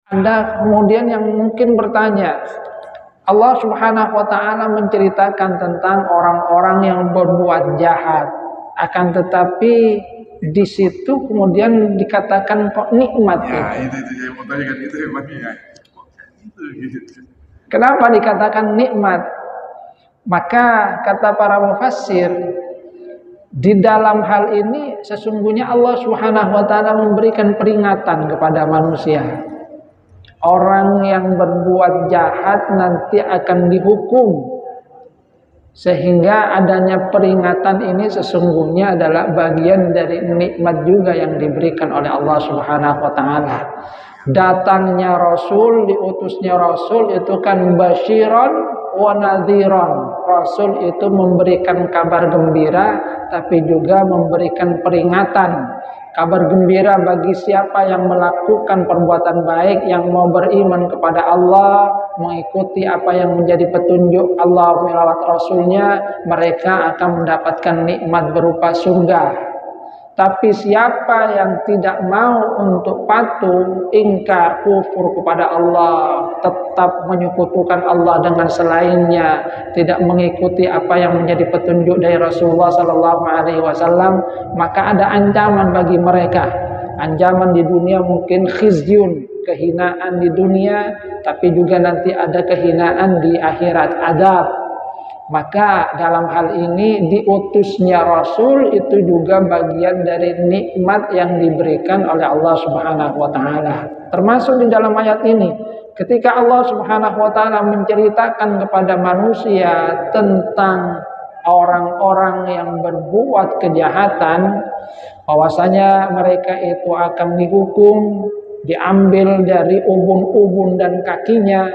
Anda kemudian yang mungkin bertanya, Allah Subhanahu wa taala menceritakan tentang orang-orang yang berbuat jahat, akan tetapi di situ kemudian dikatakan kok nikmat ya, itu yang mau tanya kan, itu hebatnya. Kenapa dikatakan nikmat? Maka kata para mufassir, di dalam hal ini sesungguhnya Allah Subhanahu wa taala memberikan peringatan kepada manusia. Orang yang berbuat jahat nanti akan dihukum. Sehingga adanya peringatan ini sesungguhnya adalah bagian dari nikmat juga yang diberikan oleh Allah Subhanahu wa taala. Datangnya Rasul, diutusnya Rasul itu kan basyiran wa nadhiran. Rasul itu memberikan kabar gembira tapi juga memberikan peringatan. Kabar gembira bagi siapa yang melakukan perbuatan baik, yang mau beriman kepada Allah, mengikuti apa yang menjadi petunjuk Allah melalui Rasulnya, mereka akan mendapatkan nikmat berupa surga. Tapi siapa yang tidak mau untuk patuh, ingkar, kufur kepada Allah, tetap menyekutukan Allah dengan selainnya, tidak mengikuti apa yang menjadi petunjuk dari Rasulullah SAW, maka ada ancaman bagi mereka. Ancaman di dunia mungkin khizyun, kehinaan di dunia, tapi juga nanti ada kehinaan di akhirat, adab. Maka dalam hal ini diutusnya Rasul itu juga bagian dari nikmat yang diberikan oleh Allah Subhanahu wa taala. Termasuk di dalam ayat ini, ketika Allah Subhanahu wa taala menceritakan kepada manusia tentang orang-orang yang berbuat kejahatan, bahwasanya mereka itu akan dihukum, diambil dari ubun-ubun dan kakinya,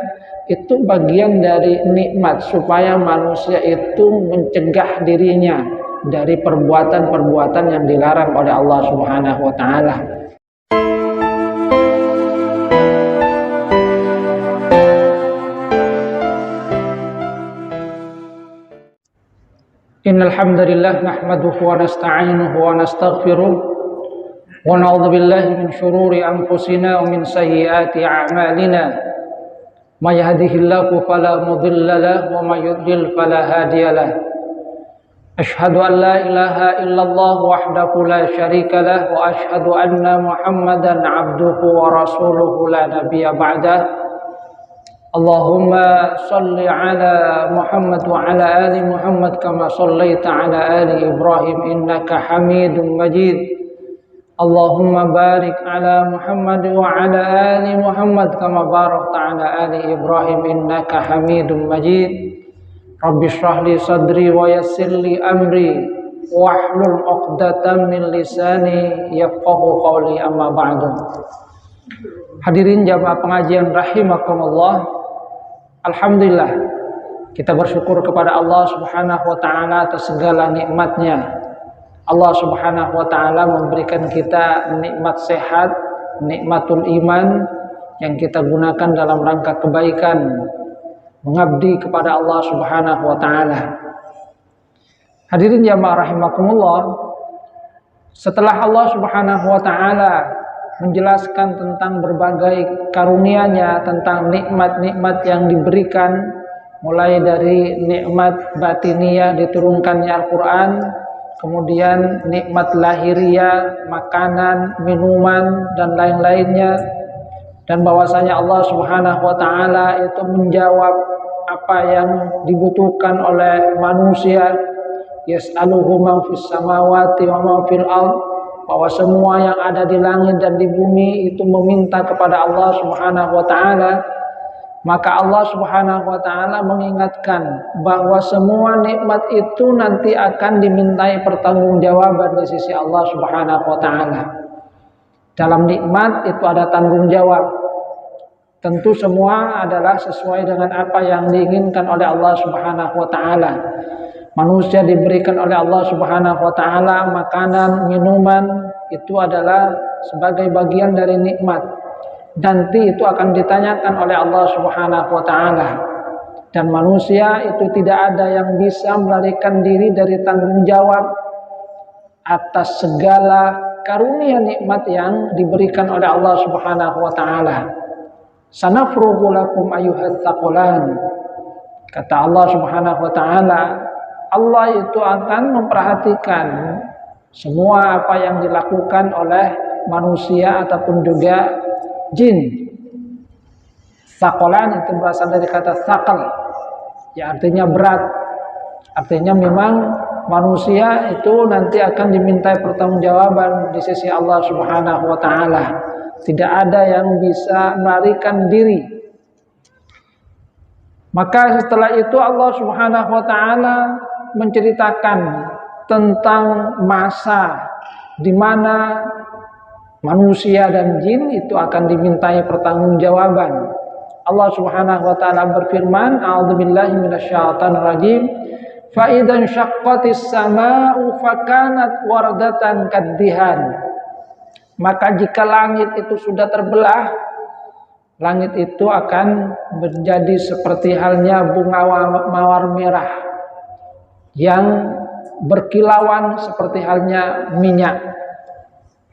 itu bagian dari nikmat supaya manusia itu mencegah dirinya dari perbuatan-perbuatan yang dilarang oleh Allah Subhanahu wa taala. Innal hamdalillah nahmaduhu wa nasta'inuhu wa nastaghfiruh wa na'udzu billahi min shururi anfusina wa min sayyiati a'malina. May yahdihillahu fala mudilla lahu wa may yudlil fala hadiya lahu. Asyhadu an la ilaha illallah wahdahu la syarika lahu wa asyhadu anna Muhammadan 'abduhu wa rasuluhu la nabiyya ba'dahu. Allahumma salli ala Muhammad wa ala ali Muhammad kama sallaita ala ali Ibrahim innaka Hamidum Majid. Allahumma barik ala Muhammad wa ala ali Muhammad kama barakta ala ali Ibrahim innaka Hamidum Majid. Rabbi shrah li sadri wa yassir li amri wahlul 'uqdatam min lisani yafqahu qawli, amma ba'du. Hadirin jamaah pengajian rahimakumullah. Alhamdulillah, kita bersyukur kepada Allah Subhanahu wa taala atas segala nikmatnya. Allah Subhanahu wa taala memberikan kita nikmat sehat, nikmatul iman yang kita gunakan dalam rangka kebaikan, mengabdi kepada Allah Subhanahu wa taala. Hadirin jamaah rahimakumullah, setelah Allah Subhanahu wa taala menjelaskan tentang berbagai karunia-Nya, tentang nikmat-nikmat yang diberikan, mulai dari nikmat batiniyah diturunkannya Al-Quran, kemudian nikmat lahiriah, makanan, minuman, dan lain-lainnya, dan bahwasanya Allah Subhanahu wa taala itu menjawab apa yang dibutuhkan oleh manusia. Yas'aluhu man fis samawati wa man fil ardh, bahwa semua yang ada di langit dan di bumi itu meminta kepada Allah Subhanahu wa taala. Maka Allah Subhanahu wa taala mengingatkan bahwa semua nikmat itu nanti akan dimintai pertanggungjawaban di sisi Allah Subhanahu wa taala. Dalam nikmat itu ada tanggung jawab. Tentu semua adalah sesuai dengan apa yang diinginkan oleh Allah Subhanahu wa taala. Manusia diberikan oleh Allah Subhanahu wa taala makanan, minuman, itu adalah sebagai bagian dari nikmat. Nanti itu akan ditanyakan oleh Allah Subhanahu wa taala. Dan manusia itu tidak ada yang bisa melarikan diri dari tanggung jawab atas segala karunia nikmat yang diberikan oleh Allah Subhanahu wa taala. Sanafrugu lakum ayyuhats tsaqalan. Kata Allah Subhanahu wa taala, Allah itu akan memperhatikan semua apa yang dilakukan oleh manusia ataupun juga jin. Tsaqalan itu berasal dari kata tsaqal, ya artinya berat. Artinya memang manusia itu nanti akan dimintai pertanggungjawaban di sisi Allah Subhanahu wa taala. Tidak ada yang bisa melarikan diri. Maka setelah itu Allah Subhanahu wa taala menceritakan tentang masa di mana manusia dan jin itu akan dimintai pertanggungjawaban. Allah Subhanahu wa taala berfirman, "A'udzubillahi minasyaitonir rajim. Fa idzan syaqqatis samaa'u fakanat wardatan kaddihan." Maka jika langit itu sudah terbelah, langit itu akan menjadi seperti halnya bunga mawar merah yang berkilauan seperti halnya minyak.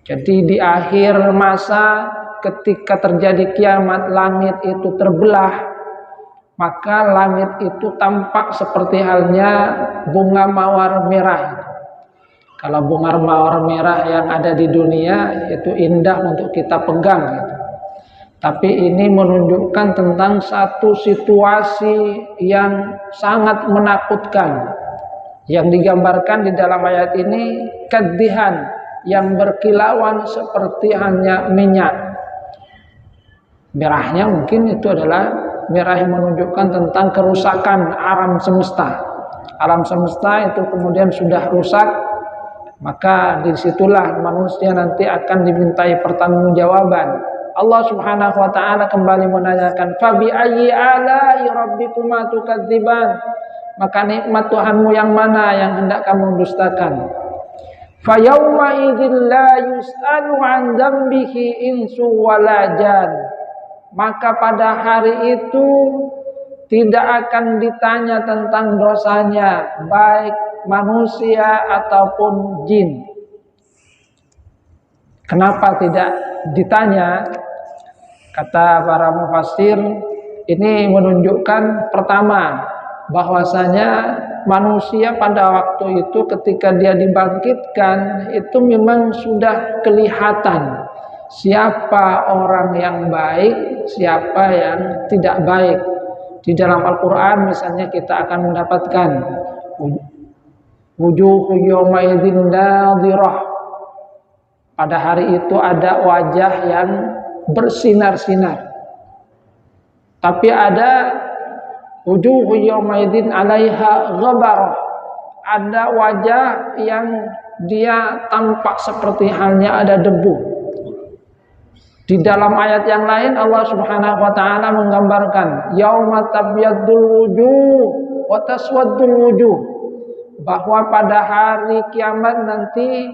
Jadi di akhir masa ketika terjadi kiamat, langit itu terbelah, maka langit itu tampak seperti halnya bunga mawar merah. Kalau bunga mawar merah yang ada di dunia itu indah untuk kita pegang gitu. Tapi ini menunjukkan tentang satu situasi yang sangat menakutkan. Yang digambarkan di dalam ayat ini kedihan yang berkilauan seperti hanya minyak. Merahnya mungkin itu adalah merah yang menunjukkan tentang kerusakan alam semesta. Alam semesta itu kemudian sudah rusak, maka disitulah manusia nanti akan dimintai pertanggungjawaban. Allah Subhanahu wa taala kembali menanyakan, "Fabi ayyi ala'i rabbikuma tukadziban?" Maka nikmat Tuhanmu yang mana yang hendak kamu dustakan? Fa yauma idzil la yus'alu 'an dzambihi insu wala jan. Maka pada hari itu tidak akan ditanya tentang dosanya, baik manusia ataupun jin. Kenapa tidak ditanya? Kata para mufassir, ini menunjukkan pertama bahwasanya manusia pada waktu itu ketika dia dibangkitkan itu memang sudah kelihatan siapa orang yang baik, siapa yang tidak baik. Di dalam Al-Quran misalnya kita akan mendapatkan wujuhu yawma idzin nadhirah. Pada hari itu ada wajah yang bersinar-sinar. Tapi ada wujuhu yawma idzin 'alaiha ghabarah. Ada wajah yang dia tampak seperti halnya ada debu. Di dalam ayat yang lain Allah Subhanahu wa taala menggambarkan yauma tabyaddul wujuh wa taswaddul wujuh, bahwa pada hari kiamat nanti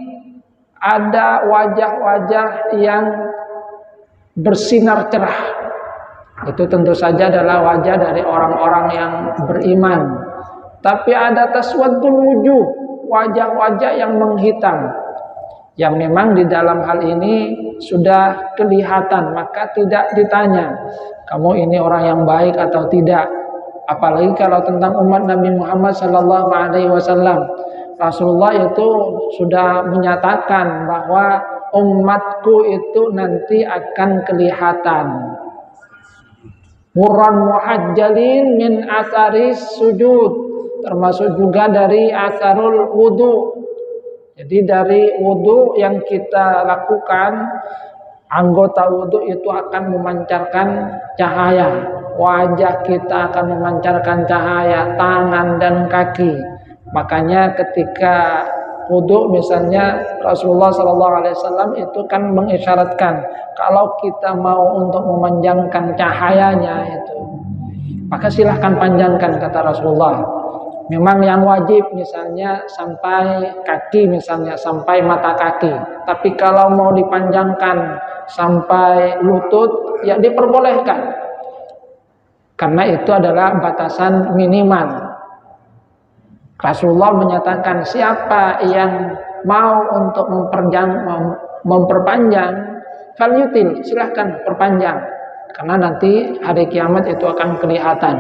ada wajah-wajah yang bersinar cerah. Itu tentu saja adalah wajah dari orang-orang yang beriman. Tapi ada taswaddul wujuh, wajah-wajah yang menghitam, yang memang di dalam hal ini sudah kelihatan, maka tidak ditanya kamu ini orang yang baik atau tidak. Apalagi kalau tentang umat Nabi Muhammad SAW, Rasulullah itu sudah menyatakan bahwa umatku itu nanti akan kelihatan murran muhajjalin min asaris sujud, termasuk juga dari asarul wudu. Jadi dari wudu yang kita lakukan, anggota wudu itu akan memancarkan cahaya, wajah kita akan memancarkan cahaya, tangan dan kaki. Makanya ketika wudu misalnya Rasulullah SAW itu kan mengisyaratkan kalau kita mau untuk memanjangkan cahayanya itu, maka silahkan panjangkan kata Rasulullah. Memang yang wajib misalnya sampai kaki, misalnya sampai mata kaki. Tapi kalau mau dipanjangkan sampai lutut, ya diperbolehkan. Karena itu adalah batasan minimal. Rasulullah menyatakan siapa yang mau untuk memperpanjang, falyutil, silahkan perpanjang. karena nanti hari kiamat itu akan kelihatan.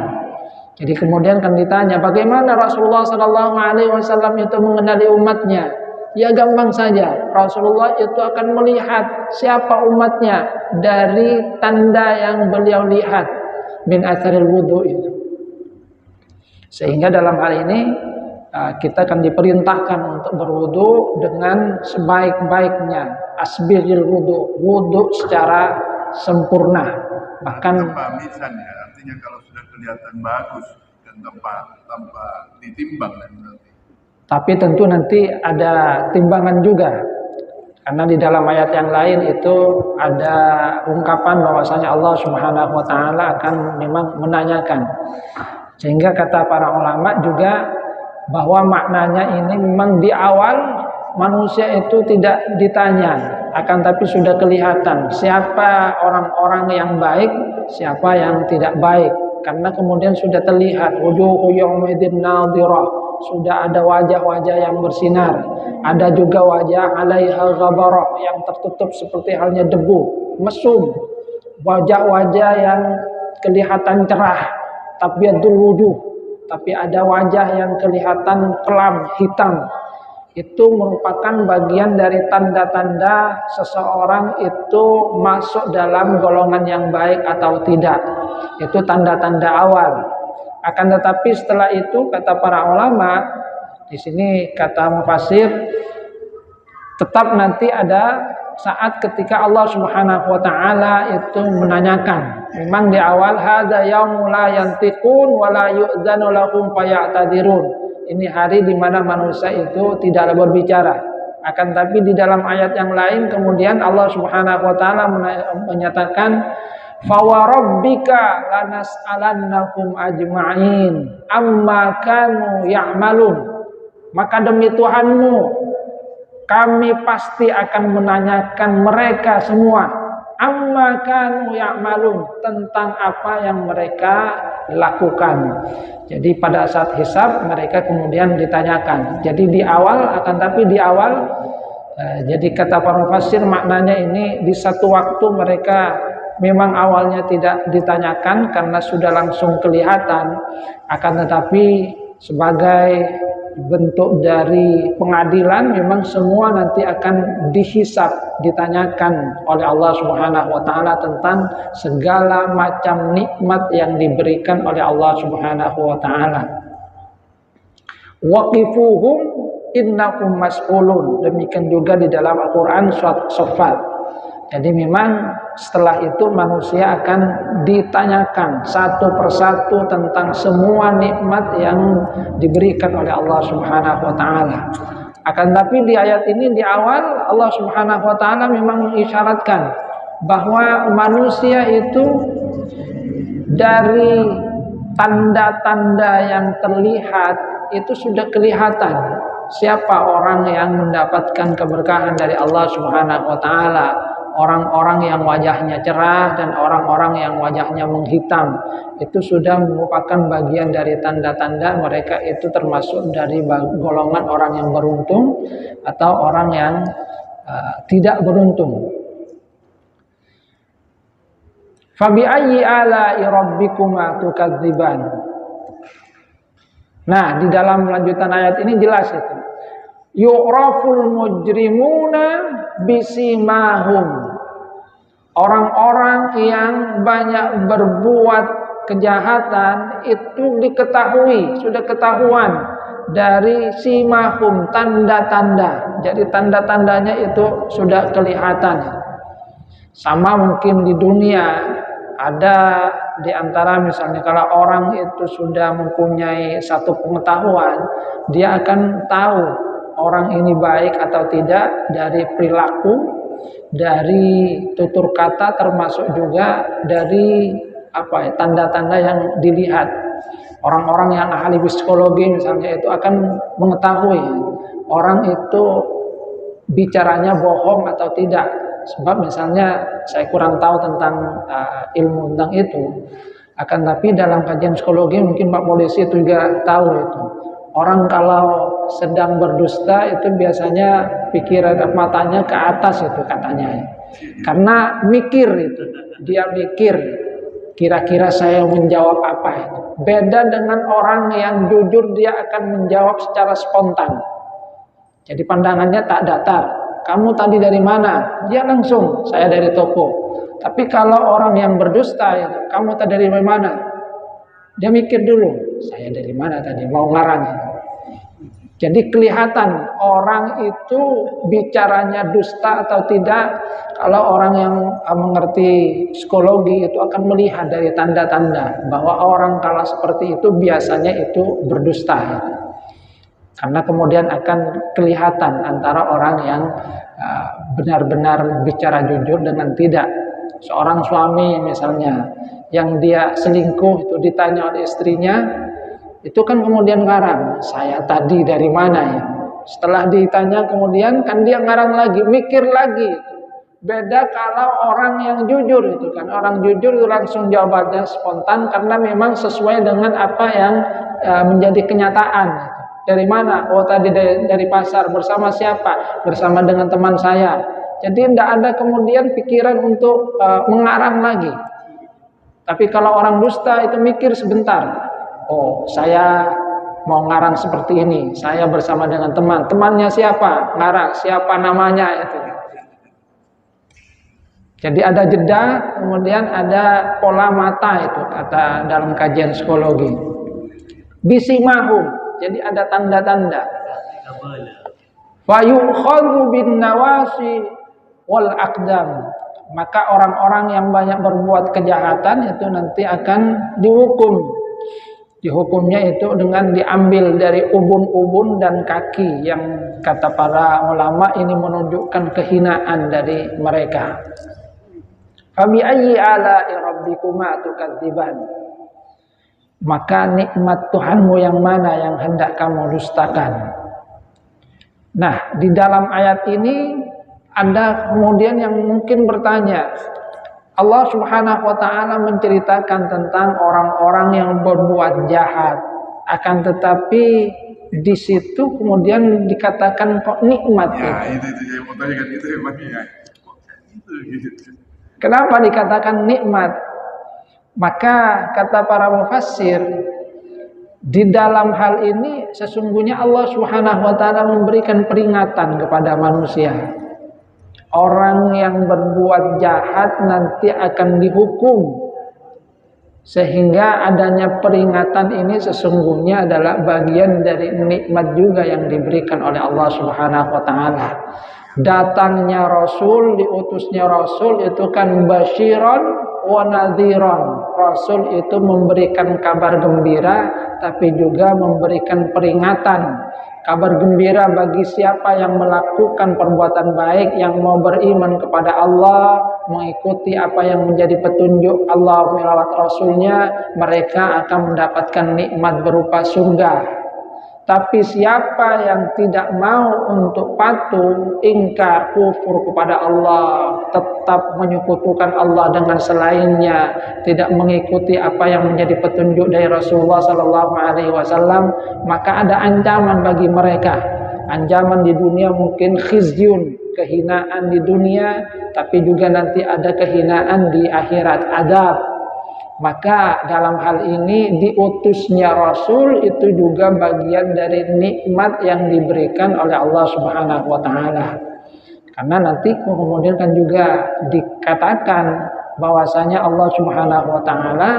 Jadi kemudian kan ditanya, bagaimana Rasulullah SAW itu mengenali umatnya? Ya gampang saja, Rasulullah itu akan melihat siapa umatnya dari tanda yang beliau lihat min atharil wudu itu. Sehingga dalam hal ini kita akan diperintahkan untuk berwudu dengan sebaik-baiknya, asbiril wudu secara sempurna. Bahkan tanpa misan ya, artinya kalau sudah kelihatan bagus dan tanpa ditimbang nanti. Tapi tentu nanti ada timbangan juga, karena di dalam ayat yang lain itu ada ungkapan bahwasanya Allah Subhanahu wa taala akan memang menanyakan. Sehingga kata para ulama juga bahwa maknanya ini memang di awal manusia itu tidak ditanya, akan tapi sudah kelihatan siapa orang-orang yang baik, siapa yang tidak baik. Karena kemudian sudah terlihat wujuhu yaumidzin nadhirah, sudah ada wajah-wajah yang bersinar, ada juga wajah 'alaiha ghabarah yang tertutup seperti halnya debu, mesum, wajah-wajah yang kelihatan cerah, tabyadul wujuh, tapi ada wajah yang kelihatan kelam, hitam. Itu merupakan bagian dari tanda-tanda seseorang itu masuk dalam golongan yang baik atau tidak. Itu tanda-tanda awal. Akan tetapi setelah itu kata para ulama, di sini kata mufassir, tetap nanti ada saat ketika Allah Subhanahu wa taala itu menanyakan. Memang di awal hadza yaumul la yantiqun wa la yu'dzanu lahum faya'tadirun. Ini hari di mana manusia itu tidak berbicara. Akan tapi di dalam ayat yang lain kemudian Allah Subhanahu wa taala menyatakan fa wa rabbika lanas'alannahum ajma'in amma kanu ya'malun. Maka demi Tuhanmu kami pasti akan menanyakan mereka semua amma kanu ya'malun, tentang apa yang mereka lakukan. Jadi pada saat hisab mereka kemudian ditanyakan. Jadi di awal, akan tapi di awal jadi kata para mufassir maknanya ini di satu waktu mereka memang awalnya tidak ditanyakan karena sudah langsung kelihatan, akan tetapi sebagai bentuk dari pengadilan memang semua nanti akan dihisab, ditanyakan oleh Allah Subhanahu wa taala tentang segala macam nikmat yang diberikan oleh Allah Subhanahu wa taala. Waqifuhum innakum mas'ulun. Demikian juga di dalam Al-Qur'an surat Shaffat. Jadi memang setelah itu manusia akan ditanyakan satu persatu tentang semua nikmat yang diberikan oleh Allah Subhanahu wa taala. Akan tapi di ayat ini di awal Allah Subhanahu wa taala memang mengisyaratkan bahwa manusia itu dari tanda-tanda yang terlihat itu sudah kelihatan siapa orang yang mendapatkan keberkahan dari Allah Subhanahu wa taala. Orang-orang yang wajahnya cerah dan orang-orang yang wajahnya menghitam itu sudah merupakan bagian dari tanda-tanda mereka itu termasuk dari golongan orang yang beruntung atau orang yang tidak beruntung. Fabi ayyi ala'i rabbikuma tukadziban. Nah, di dalam lanjutan ayat ini jelas itu. Yu'raful mujrimuna bisimahum. Orang-orang yang banyak berbuat kejahatan itu diketahui, sudah ketahuan dari simahum, tanda-tanda. Jadi tanda-tandanya itu sudah kelihatan. Sama mungkin di dunia ada di antara misalnya kalau orang itu sudah mempunyai satu pengetahuan, dia akan tahu orang ini baik atau tidak dari perilaku, dari tutur kata, termasuk juga dari tanda-tanda yang dilihat. Orang-orang yang ahli psikologi misalnya itu akan mengetahui orang itu bicaranya bohong atau tidak. Sebab misalnya saya kurang tahu tentang ilmu tentang itu. Akan tapi dalam kajian psikologi mungkin Pak Polisi itu juga tahu itu. Orang kalau sedang berdusta itu biasanya pikiran matanya ke atas itu katanya. Karena mikir itu. Dia mikir Kira-kira saya menjawab apa itu? Beda dengan orang yang jujur, dia akan menjawab secara spontan. Jadi pandangannya tak datar. Kamu tadi dari mana? Dia langsung, saya dari toko. Tapi kalau orang yang berdusta itu, kamu tadi dari mana? Dia mikir dulu, saya dari mana tadi? Mau ngarang. Jadi kelihatan orang itu bicaranya dusta atau tidak. Kalau orang yang mengerti psikologi itu akan melihat dari tanda-tanda bahwa orang kalau seperti itu biasanya itu berdusta. Karena kemudian akan kelihatan antara orang yang benar-benar bicara jujur dengan tidak. Seorang suami misalnya yang dia selingkuh itu ditanya oleh istrinya, itu kan kemudian ngarang, saya tadi dari mana ya? Setelah ditanya kemudian kan dia ngarang lagi, mikir lagi. Beda kalau orang yang jujur itu kan, orang jujur itu langsung jawabannya spontan karena memang sesuai dengan apa yang menjadi kenyataan. Dari mana? Oh tadi dari pasar. Bersama siapa? Bersama dengan teman saya. Jadi tidak ada kemudian pikiran untuk mengarang lagi. Tapi kalau orang dusta itu mikir sebentar. Oh, saya mau ngarang seperti ini. Saya bersama dengan teman. Temannya siapa? Ngarang. Siapa namanya itu. Jadi ada jeda, kemudian ada pola mata itu kata dalam kajian psikologi. Bisimahum. Jadi ada tanda-tanda. Fayukhadhu bin nawasi wal aqdam. Maka orang-orang yang banyak berbuat kejahatan itu nanti akan dihukum. Dihukumnya itu dengan diambil dari ubun-ubun dan kaki, yang kata para ulama ini menunjukkan kehinaan dari mereka. Fabi ayyi ala'i rabbikuma tukadziban. Maka nikmat Tuhanmu yang mana yang hendak kamu dustakan? Nah, di dalam ayat ini ada kemudian yang mungkin bertanya, Allah Subhanahu wa taala menceritakan tentang orang-orang yang berbuat jahat, akan tetapi di situ kemudian dikatakan kok nikmat ya, itu yang mau tanya kan, itu emangnya kok gitu. Kenapa dikatakan nikmat? Maka kata para mufassir, di dalam hal ini sesungguhnya Allah Subhanahu wa taala memberikan peringatan kepada manusia. Orang yang berbuat jahat nanti akan dihukum. Sehingga adanya peringatan ini sesungguhnya adalah bagian dari nikmat juga yang diberikan oleh Allah Subhanahu wa taala. Datangnya Rasul, diutusnya Rasul itu kan basyiran wa nadhiran. Rasul itu memberikan kabar gembira tapi juga memberikan peringatan. Kabar gembira bagi siapa yang melakukan perbuatan baik, yang mau beriman kepada Allah, mengikuti apa yang menjadi petunjuk Allah lewat Rasulnya, mereka akan mendapatkan nikmat berupa surga. Tapi siapa yang tidak mau untuk patuh, ingkar, kufur kepada Allah, tetap menyekutukan Allah dengan selainnya, tidak mengikuti apa yang menjadi petunjuk dari Rasulullah SAW, maka ada ancaman bagi mereka. Ancaman di dunia mungkin khizyun, kehinaan di dunia, tapi juga nanti ada kehinaan di akhirat, adab. Maka dalam hal ini diutusnya Rasul itu juga bagian dari nikmat yang diberikan oleh Allah Subhanahu wa taala. Karena nanti kemudian kan juga dikatakan bahwasanya Allah Subhanahu wa taala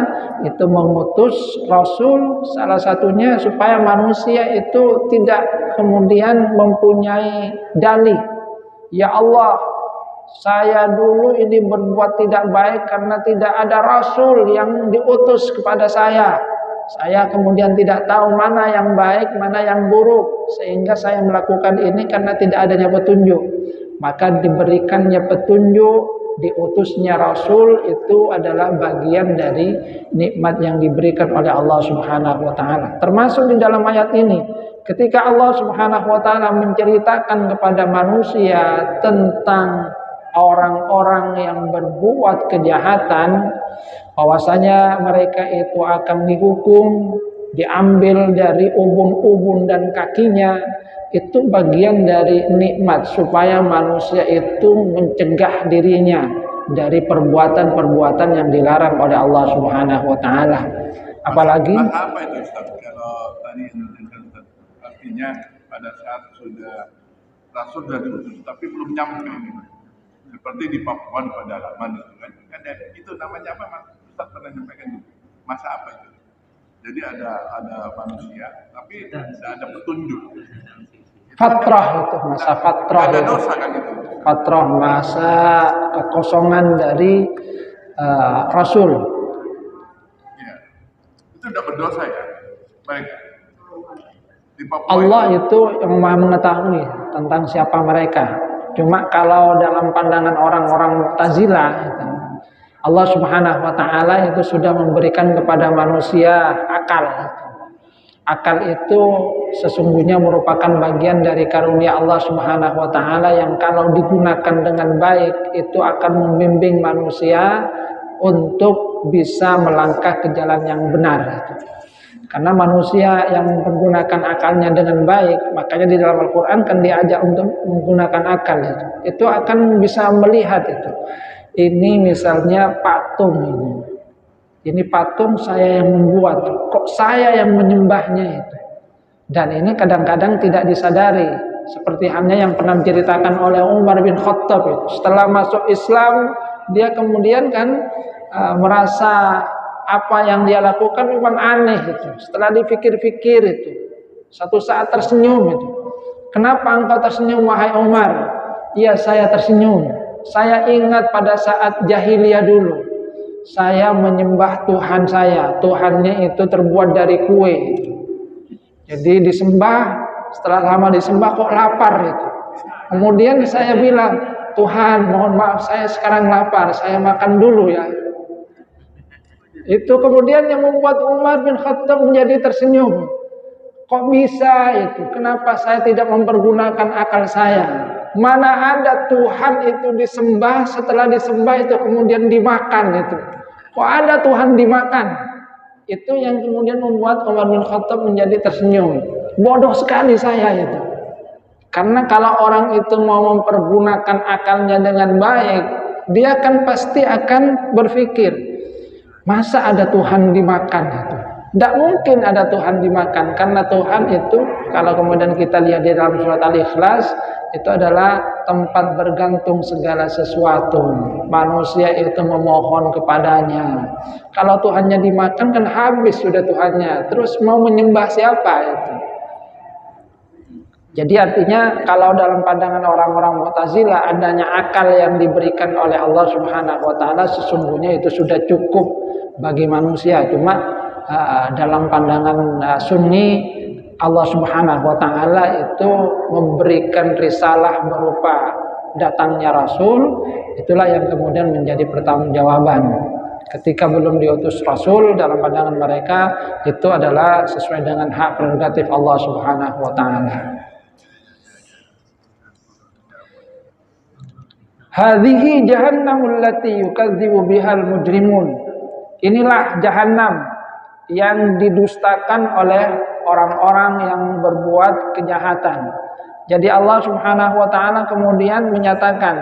itu mengutus Rasul salah satunya supaya manusia itu tidak kemudian mempunyai dalih. Ya Allah, saya dulu ini berbuat tidak baik karena tidak ada Rasul yang diutus kepada saya. Saya kemudian tidak tahu mana yang baik, mana yang buruk, sehingga saya melakukan ini karena tidak adanya petunjuk. Maka diberikannya petunjuk, diutusnya Rasul itu adalah bagian dari nikmat yang diberikan oleh Allah Subhanahu wa taala. Termasuk di dalam ayat ini, ketika Allah Subhanahu wa taala menceritakan kepada manusia tentang orang-orang yang berbuat kejahatan, bahwasanya mereka itu akan dihukum, diambil dari ubun-ubun dan kakinya, itu bagian dari nikmat supaya manusia itu mencegah dirinya dari perbuatan-perbuatan yang dilarang oleh Allah Subhanahu wa taala. Apalagi masa apa itu Ustaz? Kalau tadi Ustaz, artinya pada saat Rasul sudah diutus tapi belum nyampe gitu. Seperti di Papua di pedalaman itu kan. Itu namanya apa Mas? Ustaz pernah nyampaikan gitu. Masa apa itu? Jadi ada manusia tapi tidak ada petunjuk. fatrah itu masa fatrah. Ada dosa kan itu. Fatrah masa kekosongan dari Rasul. Ya. Itu tidak berdosa ya. Baik. Di Papua Allah itu yang Maha mengetahui tentang siapa mereka. Cuma kalau dalam pandangan orang-orang Mu'tazilah gitu, Allah Subhanahu wa taala itu sudah memberikan kepada manusia akal. Akal itu sesungguhnya merupakan bagian dari karunia Allah Subhanahu wa taala yang kalau digunakan dengan baik itu akan membimbing manusia untuk bisa melangkah ke jalan yang benar. Karena manusia yang menggunakan akalnya dengan baik, makanya di dalam Al-Qur'an kan diajak untuk menggunakan akal itu. Itu akan bisa melihat itu. Ini misalnya patung ini. Ini patung saya yang membuat, kok saya yang menyembahnya itu. Dan ini kadang-kadang tidak disadari. Seperti halnya yang pernah diceritakan oleh Umar bin Khattab itu. Setelah masuk Islam, dia kemudian kan merasa apa yang dia lakukan memang aneh itu. Setelah dipikir-pikir itu, satu saat tersenyum itu. Kenapa engkau tersenyum wahai Umar? Iya saya tersenyum. Saya ingat pada saat jahiliyah dulu. Saya menyembah Tuhan saya. Tuhannya itu terbuat dari kue. Jadi disembah, setelah lama disembah kok lapar itu. Kemudian saya bilang, Tuhan mohon maaf saya sekarang lapar, saya makan dulu ya. Itu kemudian yang membuat Umar bin Khattab menjadi tersenyum. Kok bisa itu? Kenapa saya tidak mempergunakan akal saya? Mana ada Tuhan itu disembah, setelah disembah itu kemudian dimakan itu. Kok ada Tuhan dimakan? Itu yang kemudian membuat Umar bin Khattab menjadi tersenyum. Bodoh sekali saya itu. Karena kalau orang itu mau mempergunakan akalnya dengan baik, dia kan pasti akan berpikir, masa ada Tuhan dimakan itu? Tidak mungkin ada Tuhan dimakan. Karena Tuhan itu, kalau kemudian kita lihat di dalam surat Al-Ikhlas, itu adalah tempat bergantung segala sesuatu. Manusia itu memohon kepadanya. Kalau Tuhannya dimakan kan habis sudah Tuhannya. Terus mau menyembah siapa itu? Jadi artinya kalau dalam pandangan orang-orang Mu'tazilah adanya akal yang diberikan oleh Allah Subhanahu wa taala sesungguhnya itu sudah cukup bagi manusia. Cuma dalam pandangan Sunni, Allah Subhanahu wa taala itu memberikan risalah berupa datangnya Rasul, itulah yang kemudian menjadi pertanggungjawaban. Ketika belum diutus Rasul, dalam pandangan mereka itu adalah sesuai dengan hak prerogatif Allah Subhanahu wa taala. Hadhihi jahannamul lati yukadzibu bihal mujrimun. Inilah jahanam yang didustakan oleh orang-orang yang berbuat kejahatan. Jadi Allah Subhanahu wa taala kemudian menyatakan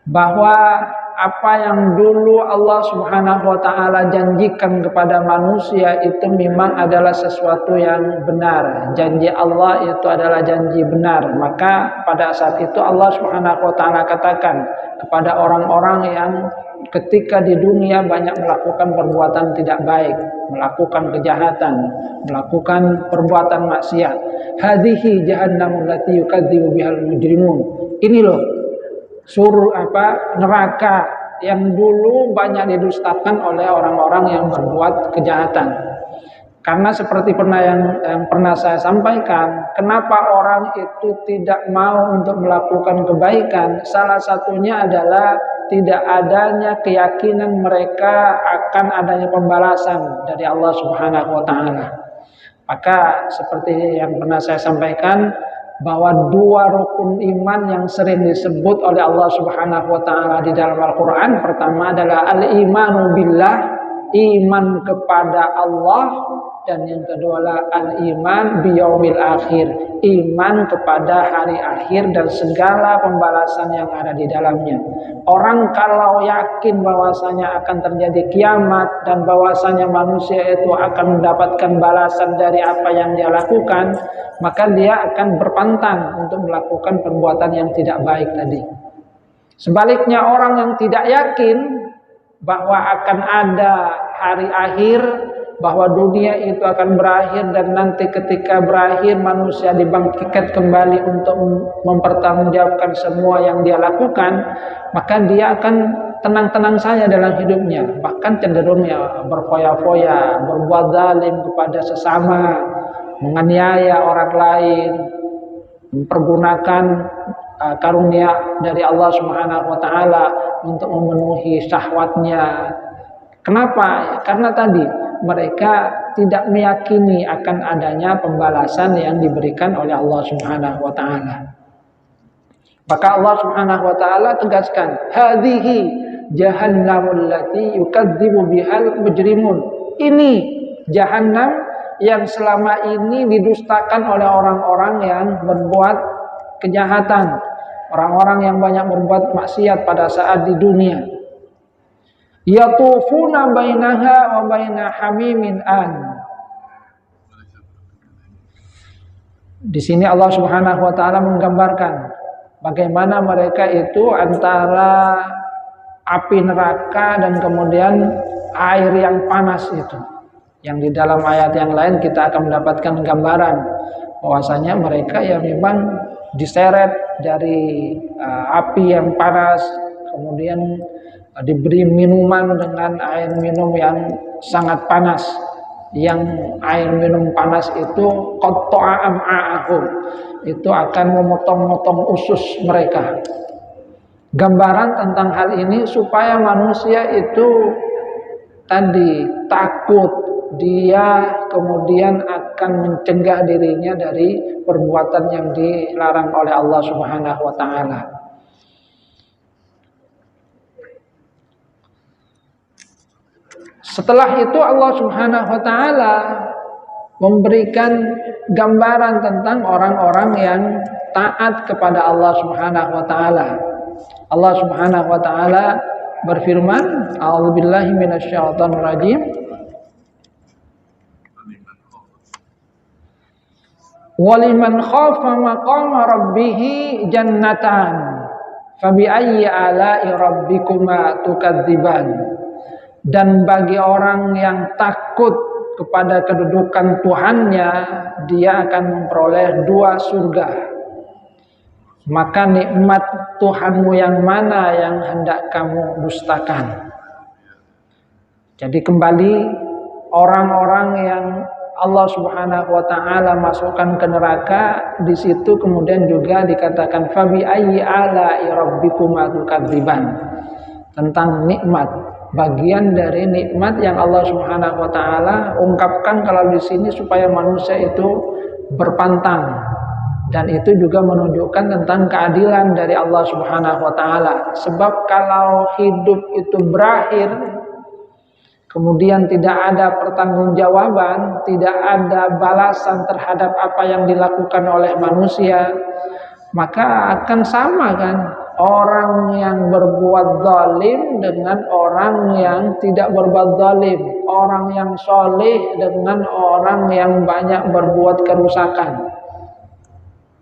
bahwa apa yang dulu Allah Subhanahu wa taala janjikan kepada manusia itu memang adalah sesuatu yang benar. Janji Allah itu adalah janji benar. Maka pada saat itu Allah Subhanahu wa taala katakan kepada orang-orang yang ketika di dunia banyak melakukan perbuatan tidak baik, melakukan kejahatan, melakukan perbuatan maksiat. Hadhihi jahannamul lati yukadzibu bihal mujrimun. Ini loh neraka yang dulu banyak didustakan oleh orang-orang yang berbuat kejahatan. Karena seperti yang pernah saya sampaikan, kenapa orang itu tidak mau untuk melakukan kebaikan? Salah satunya adalah tidak adanya keyakinan mereka akan adanya pembalasan dari Allah Subhanahu wa taala. Maka seperti yang pernah saya sampaikan, bahwa dua rukun iman yang sering disebut oleh Allah Subhanahu wa taala di dalam Al-Qur'an, pertama adalah al-imanu billah, iman kepada Allah, dan yang kedua adalah al-iman biyaumil akhir, iman kepada hari akhir dan segala pembalasan yang ada di dalamnya. Orang kalau yakin bahwasanya akan terjadi kiamat dan bahwasanya manusia itu akan mendapatkan balasan dari apa yang dia lakukan, maka dia akan berpantang untuk melakukan perbuatan yang tidak baik tadi. Sebaliknya orang yang tidak yakin bahwa akan ada hari akhir, bahwa dunia itu akan berakhir dan nanti ketika berakhir manusia dibangkitkan kembali untuk mempertanggungjawabkan semua yang dia lakukan, maka dia akan tenang-tenang saja dalam hidupnya, bahkan cenderung ya berfoya-foya, berbuat zalim kepada sesama, menganiaya orang lain, mempergunakan karunia dari Allah Subhanahu wa taala untuk memenuhi syahwatnya. Kenapa? Karena tadi mereka tidak meyakini akan adanya pembalasan yang diberikan oleh Allah Subhanahu wa taala. Maka Allah Subhanahu wa taala tegaskan, hadhihi jahannamul lati yukadzibu bihal mujrimun. Ini jahannam yang selama ini didustakan oleh orang-orang yang berbuat kejahatan, orang-orang yang banyak berbuat maksiat pada saat di dunia. Yatufuna bainaha wa baina hamimin an. Di sini Allah Subhanahu wa taala menggambarkan bagaimana mereka itu antara api neraka dan kemudian air yang panas itu. Yang di dalam ayat yang lain kita akan mendapatkan gambaran bahwasanya mereka ya memang diseret dari api yang panas, kemudian diberi minuman dengan air minum yang sangat panas, yang air minum panas itu qatta'a am'a'ahum, itu akan memotong-motong usus mereka. Gambaran tentang hal ini supaya manusia itu tadi takut, dia kemudian akan mencegah dirinya dari perbuatan yang dilarang oleh Allah Subhanahu wa taala. Setelah itu Allah Subhanahu wa taala memberikan gambaran tentang orang-orang yang taat kepada Allah Subhanahu wa taala. Allah Subhanahu wa taala berfirman, a'udzubillahi minasyaitonir rajim. Waliman khafa maqama rabbih jannatan fabi ayyi ala'i rabbikuma tukadziban. Dan bagi orang yang takut kepada kedudukan Tuhannya, dia akan memperoleh 2 surga. Maka nikmat Tuhanmu yang mana yang hendak kamu dustakan? Jadi kembali orang-orang yang Allah Subhanahu wa taala masukkan ke neraka, di situ kemudian juga dikatakan fabi ayyi ala'i rabbikuma tukadziban, tentang nikmat, bagian dari nikmat yang Allah Subhanahu wa taala ungkapkan kalau di sini supaya manusia itu berpantang, dan itu juga menunjukkan tentang keadilan dari Allah Subhanahu wa taala. Sebab kalau hidup itu berakhir kemudian tidak ada pertanggungjawaban, tidak ada balasan terhadap apa yang dilakukan oleh manusia, maka akan sama kan orang yang berbuat zalim dengan orang yang tidak berbuat zalim, orang yang soleh dengan orang yang banyak berbuat kerusakan.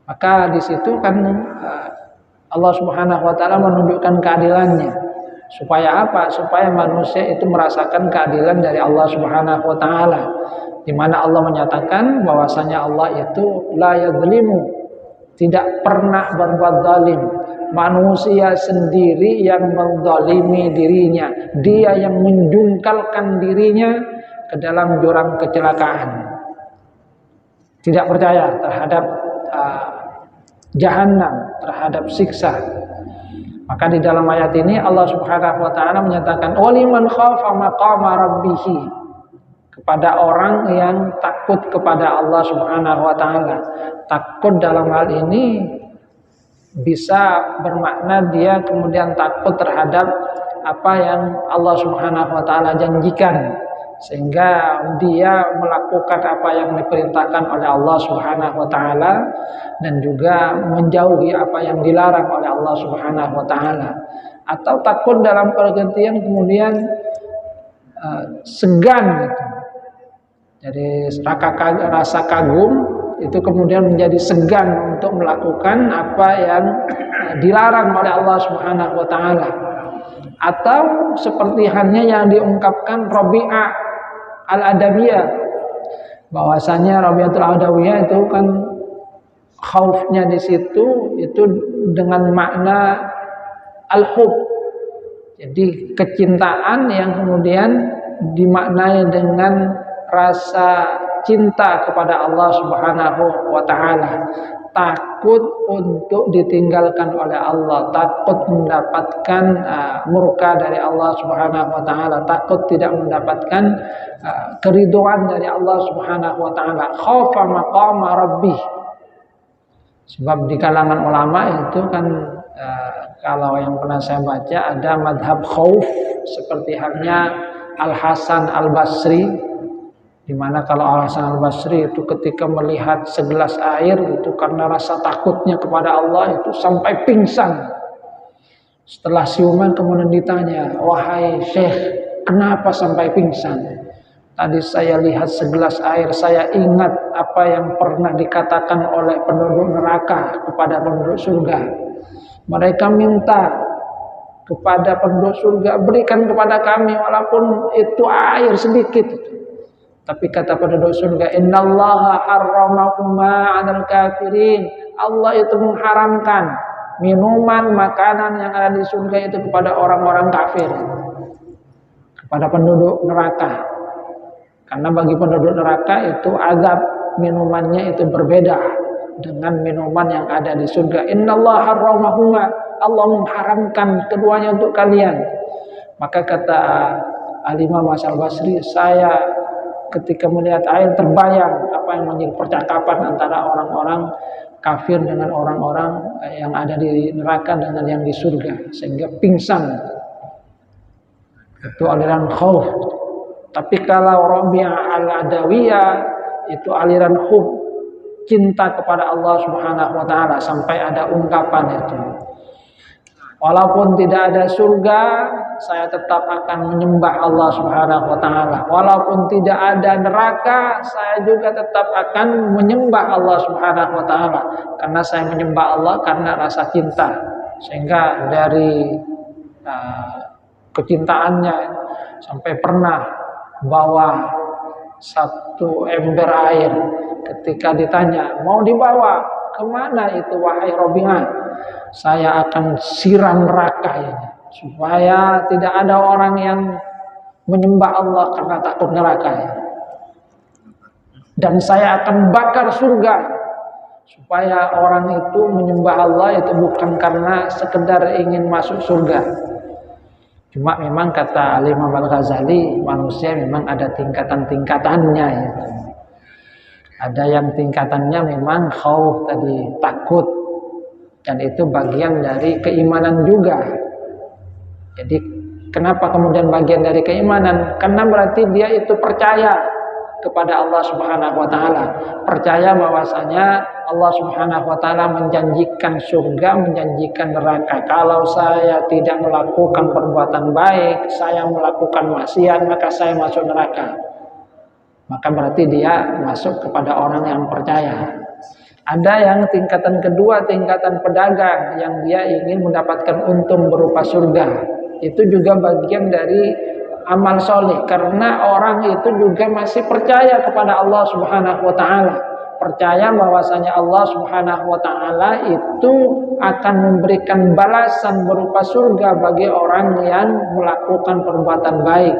Maka di situ kan Allah Subhanahu wa taala menunjukkan keadilannya. Supaya apa? Supaya manusia itu merasakan keadilan dari Allah Subhanahu wa taala. Di mana Allah menyatakan bahwasanya Allah itu la yadzlimu, tidak pernah berbuat zalim. Manusia sendiri yang menzalimi dirinya, dia yang menjungkalkan dirinya ke dalam jurang kecelakaan. Tidak percaya terhadap jahanam, terhadap siksa. Maka di dalam ayat ini Allah Subhanahu wa taala menyatakan waliman khafa maqama rabbih, kepada orang yang takut kepada Allah Subhanahu wa taala. Takut dalam hal ini bisa bermakna dia kemudian takut terhadap apa yang Allah Subhanahu wa taala janjikan, sehingga dia melakukan apa yang diperintahkan oleh Allah Subhanahu wa taala dan juga menjauhi apa yang dilarang oleh Allah Subhanahu wa taala. Atau takut dalam pengertian kemudian segan gitu. Jadi rasa kagum itu kemudian menjadi segan untuk melakukan apa yang dilarang oleh Allah Subhanahu wa taala. Atau seperti halnya yang diungkapkan Rabi'ah Al-Adawiyah, bahwasanya Rabi'atul Adawiyah itu kan khaufnya di situ itu dengan makna al-hub. Jadi kecintaan yang kemudian dimaknai dengan rasa cinta kepada Allah Subhanahu wa taala. Takut untuk ditinggalkan oleh Allah, takut mendapatkan murka dari Allah Subhanahu wa taala, takut tidak mendapatkan keridhaan dari Allah Subhanahu wa taala. Khaufa maqama rabbih. Sebab di kalangan ulama itu kan kalau yang pernah saya baca ada madhab khauf seperti halnya Al-Hasan Al-Basri, di mana kalau Al-Hasan Al-Basri itu ketika melihat segelas air itu karena rasa takutnya kepada Allah itu sampai pingsan. Setelah siuman kemudian ditanya, "Wahai Syekh, kenapa sampai pingsan?" "Tadi saya lihat segelas air, saya ingat apa yang pernah dikatakan oleh penduduk neraka kepada penduduk surga. Mereka minta kepada penduduk surga, berikan kepada kami walaupun itu air sedikit." Tapi kata penduduk surga, "Innallaha harramahuma 'alal kafirin." Allah itu mengharamkan minuman, makanan yang ada di surga itu kepada orang-orang kafir, kepada penduduk neraka. Karena bagi penduduk neraka itu azab minumannya itu berbeda dengan minuman yang ada di surga. Innallaha harramahuma, Allah mengharamkan keduanya untuk kalian. Maka kata Al-Imam Al-Basri, saya ketika melihat air terbayang apa yang menjadi percakapan antara orang-orang kafir dengan orang-orang yang ada di neraka dengan yang di surga, sehingga pingsan. Itu aliran khauf. Tapi kalau Rabi'ah Al-Adawiyah itu aliran hub, cinta kepada Allah Subhanahu wa taala, sampai ada ungkapan itu, walaupun tidak ada surga, saya tetap akan menyembah Allah Subhanahu wa taala. Walaupun tidak ada neraka, saya juga tetap akan menyembah Allah Subhanahu wa taala. Karena saya menyembah Allah karena rasa cinta. Sehingga dari kecintaannya sampai pernah bawa satu ember air. Ketika ditanya, "Mau dibawa kemana itu wahai Rabi'ah?" "Saya akan siram neraka ini, supaya tidak ada orang yang menyembah Allah karena takut neraka. Dan saya akan bakar surga, supaya orang itu menyembah Allah itu bukan karena sekedar ingin masuk surga." Cuma memang kata Imam Al-Ghazali, manusia memang ada tingkatan-tingkatannya itu. Ada yang tingkatannya memang khauf tadi, takut. Dan itu bagian dari keimanan juga. Jadi kenapa kemudian bagian dari keimanan? Karena berarti dia itu percaya kepada Allah Subhanahu wa taala. Percaya bahwasanya Allah Subhanahu wa taala menjanjikan surga, menjanjikan neraka. Kalau saya tidak melakukan perbuatan baik, saya melakukan maksiat, maka saya masuk neraka. Maka berarti dia masuk kepada orang yang percaya. Ada yang tingkatan kedua, tingkatan pedagang, yang dia ingin mendapatkan untung berupa surga. Itu juga bagian dari amal soleh, karena orang itu juga masih percaya kepada Allah Subhanahu wa taala. Percaya bahwasanya Allah Subhanahu wa taala itu akan memberikan balasan berupa surga bagi orang yang melakukan perbuatan baik.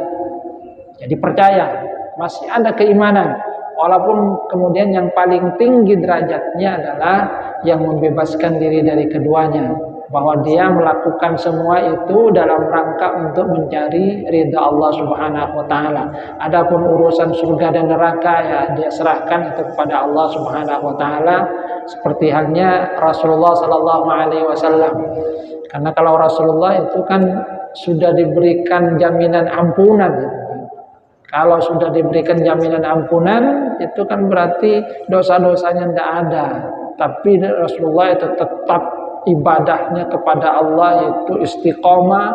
Jadi percaya, masih ada keimanan. Walaupun kemudian yang paling tinggi derajatnya adalah yang membebaskan diri dari keduanya, bahwa dia melakukan semua itu dalam rangka untuk mencari ridha Allah Subhanahu wa taala. Adapun urusan surga dan neraka ya dia serahkan itu kepada Allah Subhanahu wa taala, seperti halnya Rasulullah sallallahu alaihi wasallam. Karena kalau Rasulullah itu kan sudah diberikan jaminan ampunan gitu kan. Kalau sudah diberikan jaminan ampunan itu kan berarti dosa-dosanya tidak ada. Tapi Rasulullah itu tetap ibadahnya kepada Allah itu istiqomah,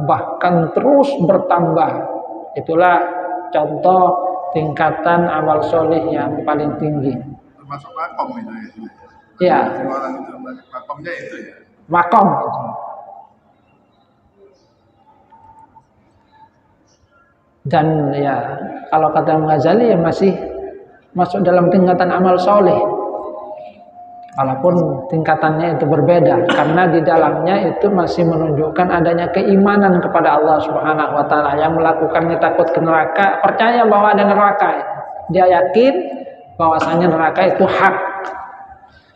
bahkan terus bertambah. Itulah contoh tingkatan amal soleh yang paling tinggi. Termasuk makom itu ya. Orang itu makomnya itu ya. Makom itu. Dan ya kalau kata Ghazali ya masih masuk dalam tingkatan amal soleh. Walaupun tingkatannya itu berbeda, karena di dalamnya itu masih menunjukkan adanya keimanan kepada Allah Subhanahu wa taala. Yang melakukannya takut ke neraka, percaya bahwa ada neraka. Dia yakin bahwasanya neraka itu hak.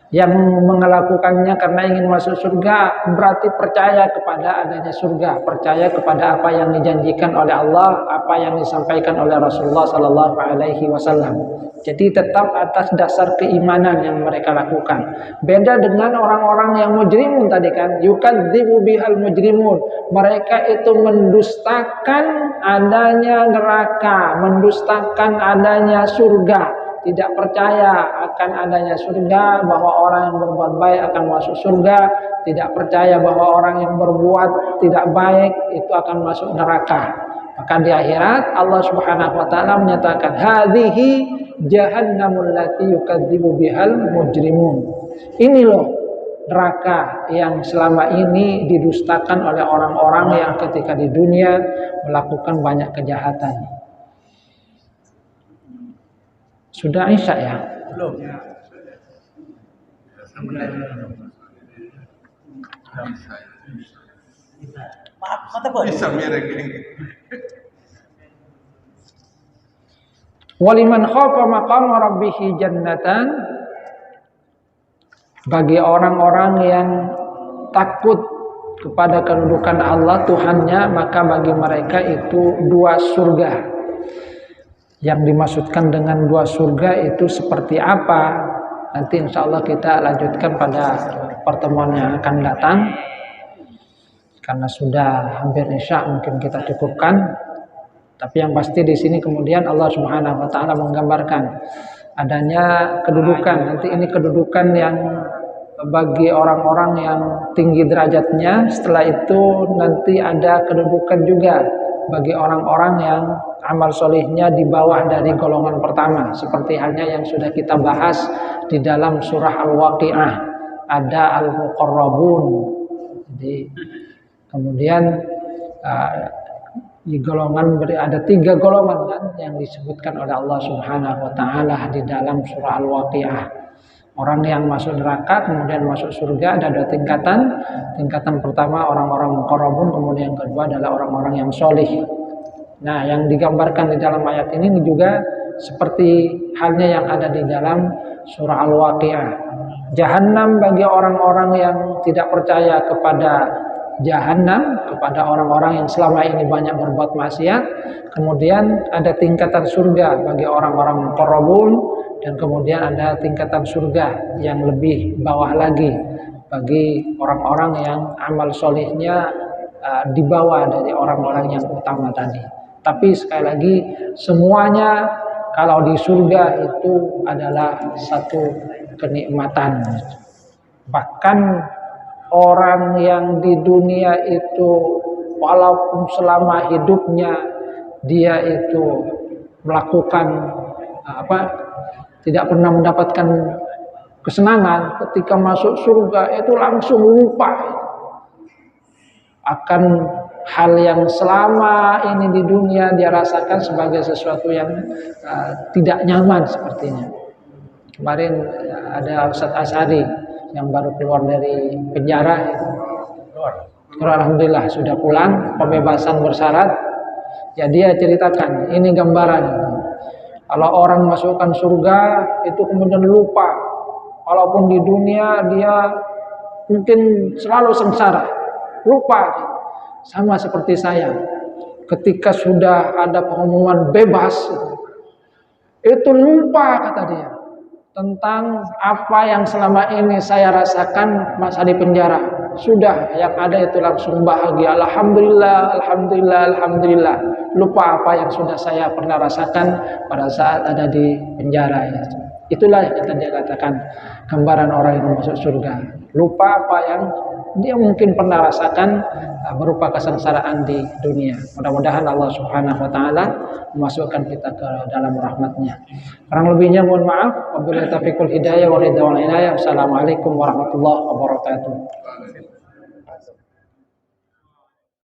Yang melakukannya karena ingin masuk surga berarti percaya kepada adanya surga, percaya kepada apa yang dijanjikan oleh Allah, apa yang disampaikan oleh Rasulullah sallallahu alaihi wasallam. Jadi tetap atas dasar keimanan yang mereka lakukan. Beda dengan orang-orang yang mujrimun tadi kan, yukadzibu bihal mujrimun. Mereka itu mendustakan adanya neraka, mendustakan adanya surga. Tidak percaya akan adanya surga, bahwa orang yang berbuat baik akan masuk surga. Tidak percaya bahwa orang yang berbuat tidak baik itu akan masuk neraka. Maka di akhirat Allah Subhanahu wa taala menyatakan hadhihi jahannamul lati yukadzibu bihal mujrimun. Ini loh neraka yang selama ini didustakan oleh orang-orang yang ketika di dunia melakukan banyak kejahatan. Sudah Isya ya? Belum. Maaf, kata boleh. Bisa mirip. Waliman khafa maqama rabbih jannatan. Bagi orang-orang yang takut kepada kedudukan Allah Tuhannya, maka bagi mereka itu dua surga. Yang dimaksudkan dengan dua surga itu seperti apa? Nanti insya Allah kita lanjutkan pada pertemuan yang akan datang. Karena sudah hampir Isya, mungkin kita cukupkan. Tapi yang pasti di sini kemudian Allah Subhanahu wa taala menggambarkan adanya kedudukan. Nanti ini kedudukan yang bagi orang-orang yang tinggi derajatnya. Setelah itu nanti ada kedudukan juga bagi orang-orang yang amal solihnya di bawah dari golongan pertama, seperti halnya yang sudah kita bahas di dalam surah Al-Waqi'ah. Ada Al-Muqarrabun. Jadi kemudian di golongan ada 3 golongan kan yang disebutkan oleh Allah Subhanahu wa taala di dalam surah Al-Waqi'ah. Orang yang masuk neraka kemudian masuk surga ada 2 tingkatan. Tingkatan pertama orang-orang muqarrabun, kemudian yang kedua adalah orang-orang yang solih. Nah, yang digambarkan di dalam ayat ini juga seperti halnya yang ada di dalam surah Al-Waqi'ah. Jahannam bagi orang-orang yang tidak percaya kepada Jahannam, kepada orang-orang yang selama ini banyak berbuat maksiat. Kemudian ada tingkatan surga bagi orang-orang muqarrabun, dan kemudian ada tingkatan surga yang lebih bawah lagi bagi orang-orang yang amal solihnya di bawah dari orang-orang yang utama tadi. Tapi sekali lagi semuanya kalau di surga itu adalah satu kenikmatan. Bahkan orang yang di dunia itu walaupun selama hidupnya dia itu melakukan tidak pernah mendapatkan kesenangan, ketika masuk surga itu langsung lupa akan hal yang selama ini di dunia dia rasakan sebagai sesuatu yang tidak nyaman sepertinya. Kemarin ada Ustaz Asy'ari yang baru keluar dari penjara. Alhamdulillah sudah pulang, pembebasan bersyarat. Ya dia ceritakan, ini gambaran. Kalau orang masukkan surga itu kemudian lupa, walaupun di dunia dia mungkin selalu sengsara, lupa. Sama seperti saya, ketika sudah ada pengumuman bebas, itu lupa kata dia tentang apa yang selama ini saya rasakan masa di penjara. sudah yang ada itu langsung bahagia. Alhamdulillah, alhamdulillah, alhamdulillah. Lupa apa yang sudah saya pernah rasakan pada saat ada di penjara. Ya. Itulah yang kita katakan gambaran orang yang masuk surga. Lupa apa yang dia mungkin pernah rasakan berupa kesengsaraan di dunia. Mudah-mudahan Allah Subhanahu wa taala memasukkan kita ke dalam rahmat-Nya. Kurang lebihnya mohon maaf. Wabillahi taufiqul hidayah wal hidayah. Assalamualaikum warahmatullahi wabarakatuh.